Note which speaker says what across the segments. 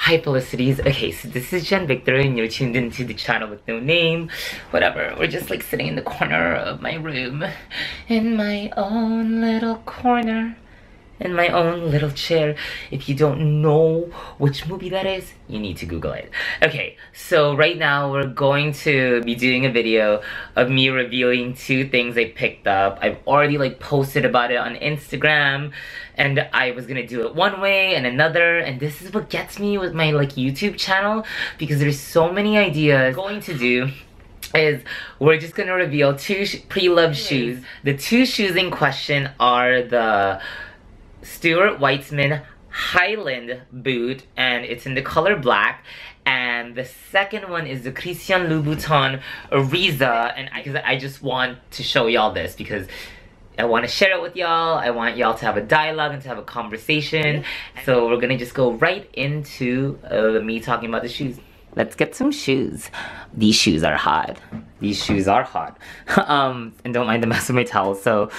Speaker 1: Hi Felicities. Okay, so this is Jen Victor and you're tuned into the channel with no name. Whatever, we're just like sitting in the corner of my room. In my own little corner. In my own little chair. If you don't know which movie that is, you need to Google it. Okay, so right now we're going to be doing a video of me revealing 2 things I picked up. I've already like posted about it on Instagram, and I was gonna do it one way and another, and this is what gets me with my like YouTube channel, because there's so many ideas. What I'm going to do is we're just gonna reveal 2 pre-loved shoes. The 2 shoes in question are the Stuart Weitzman Highland boot, and it's in the color black, and the second one is the Christian Louboutin Ariza, and I just want to show y'all this because I want to share it with y'all. I want y'all to have a dialogue and to have a conversation. So we're gonna just go right into me talking about the shoes. Let's get some shoes. These shoes are hot. These shoes are hot. And don't mind the mess with my towel. So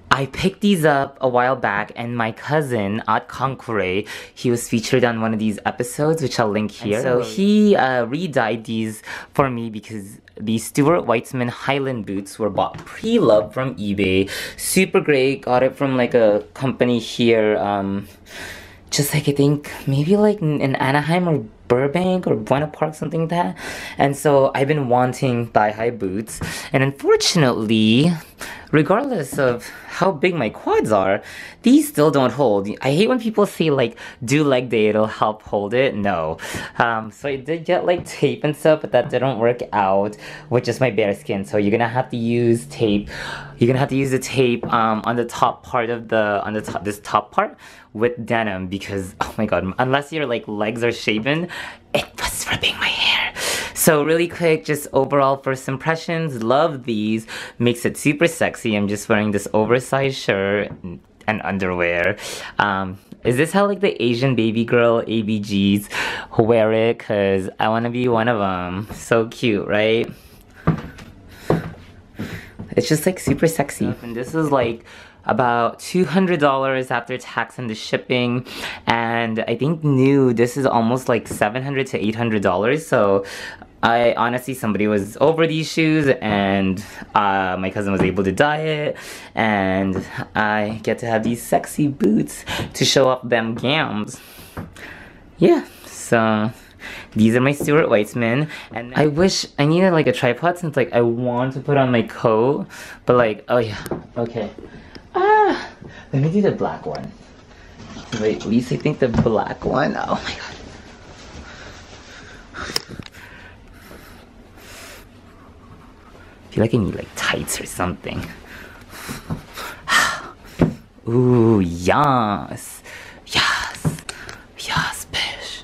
Speaker 1: I picked these up a while back, and my cousin, At Kankure, he was featured on one of these episodes, which I'll link here. So he re-dyed these for me because these Stuart Weitzman Highland boots were bought pre-loved from eBay. Super great, got it from like a company here, just like I think maybe like in Anaheim or Burbank or Buena Park, something like that. And so I've been wanting thigh-high boots, and unfortunately, regardless of how big my quads are, these still don't hold. I hate when people say like, do leg day, it'll help hold it. No. So I did get like tape and stuff, but that didn't work out with just my bare skin. So you're gonna have to use tape. You're gonna have to use the tape on the top part of this top part with denim, because oh my god, unless your like legs are shaven, it was ripping my hair. So really quick, just overall first impressions, love these. Makes it super sexy. I'm just wearing this oversized shirt and underwear. Is this how like the Asian baby girl ABGs wear it? Cause I wanna be one of them. So cute, right? It's just like super sexy. And this is like about $200 after tax and the shipping, and I think new, this is almost like $700 to $800. So I honestly, somebody was over these shoes, and my cousin was able to dye it, and I get to have these sexy boots to show off them gams. Yeah, so these are my Stuart Weitzman, and I wish I needed like a tripod, since like I want to put on my coat, but like, oh yeah, okay. Let me do the black one. Wait, at least I think the black one. Oh my god. I feel like I need like tights or something. Ooh, yes. Yes. Yes, bitch.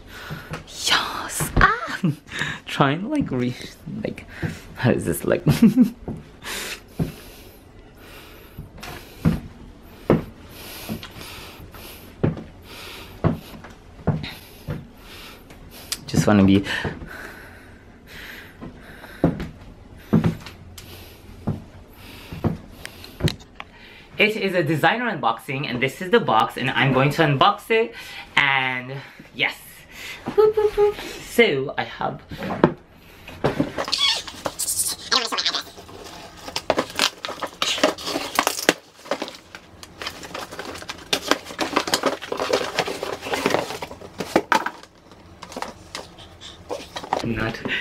Speaker 1: Yes. Ah! Trying to like, how does this look? Just want to be. It is a designer unboxing, and this is the box, and I'm going to unbox it, and yes. Boop, boop, boop. So I have.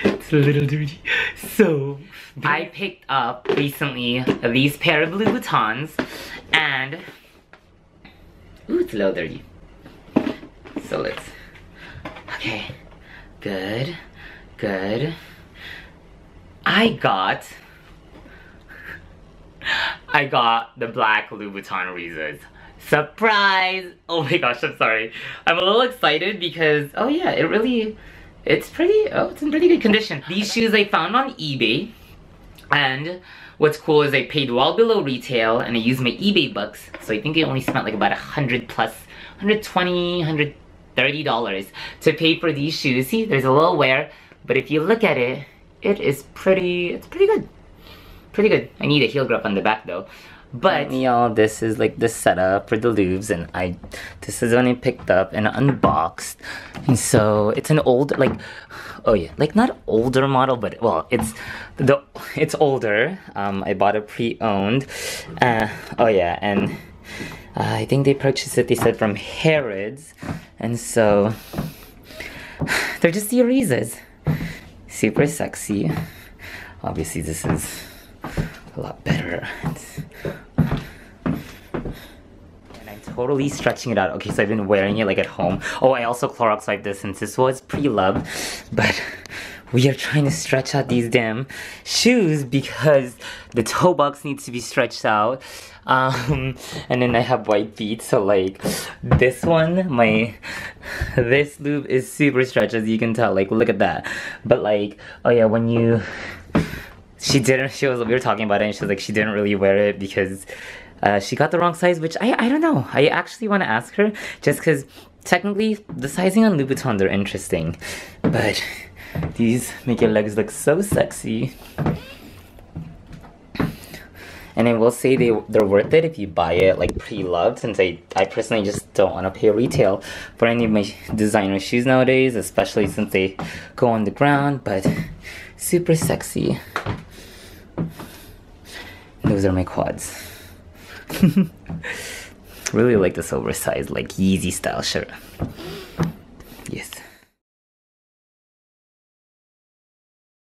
Speaker 1: It's a little dirty. So I picked up recently these pair of Louboutins, and ooh, it's a little dirty. So let's, okay, good, good. I got the black Louboutin Arizas. Surprise! Oh my gosh, I'm sorry. I'm a little excited because, oh yeah, it's in pretty good condition. These shoes I found on eBay, and what's cool is I paid well below retail, and I used my eBay bucks, so I think I only spent like about $100 plus, $120, $130 to pay for these shoes. See, there's a little wear, but if you look at it, it's pretty good. Pretty good. I need a heel grip on the back though. But y'all, this is like the setup for the Louvs, and this is when I picked up and unboxed. And so it's an old, like, oh yeah, like not older model, but well, it's older. I bought it pre-owned. Oh yeah, and I think they purchased it, they said, from Harrods. And so they're just the Arizas. Super sexy. Obviously this is a lot better. And I'm totally stretching it out. Okay, so I've been wearing it like at home. Oh, I also Clorox wiped this since this was pre-loved. But we are trying to stretch out these damn shoes because the toe box needs to be stretched out. And then I have white feet, so like this one, this loop is super stretched, as you can tell. Like, look at that. But like, oh yeah, when you, we were talking about it, and she was like, she didn't really wear it because she got the wrong size, which I don't know. I actually want to ask her, just because technically the sizing on Louboutins are interesting, but these make your legs look so sexy. And I will say they're worth it if you buy it like pre-loved, since I personally just don't want to pay retail for any of my designer shoes nowadays, especially since they go on the ground, but super sexy. Those are my quads. Really like this oversized like Yeezy style shirt. Yes.